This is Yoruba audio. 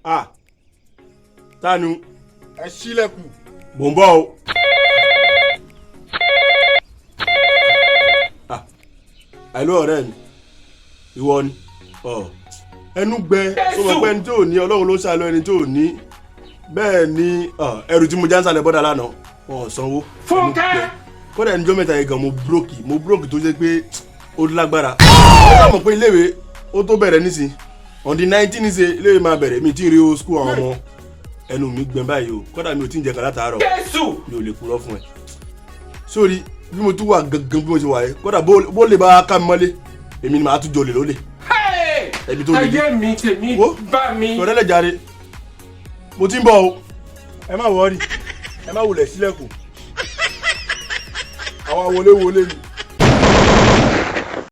Ah, Tanu. Ẹ ṣílẹ̀kùn. Mò ń bọ̀ o. Ah, àìló ọ̀rẹ́ mi. Ìwọ ni. Ẹnu gbẹ. Tó mọ̀ pé ẹni tí ò ní Ọlọ́run ló ṣàlọ́ ẹni tí ò ní. Bẹ́ẹ̀ ni ẹrù tí mo já ń sálẹ̀ bọ́dà lánàá. Wọ́n sanwó. Fúnkẹ́. Kódà ẹnìjọ́ mẹ́ta yìí gan mo brókì tó jẹ́ pé ó lágbára. Ó mọ̀ pé iléèwé ó tó bẹ̀rẹ̀ nísìn. On the 19 ṣe iléèwé máa bẹ̀rẹ̀ mi tí ì rí o school àwọn ọmọ. Ẹnu mi gbẹ báyìí o. Kódà mi ò tí ń jẹ kan látàárọ̀. Jésù. Mi ò lè purọ́ fún ẹ. Sórí bí mo tún wà gangan bí mo ṣe wà yẹn. Kódà bó lè bá ká mi mọ́lé. Èmi ni màá tún jolè lólè. Ẹbí tó lè dé. Ayé mi tèmi bá mi. Sọ̀rẹ́lẹ̀ jàre. Mo ti ń bọ̀ o. Ẹ má wọrí. Ẹ má wulẹ̀ sílẹ̀kùn. Àwọn wọlé ni.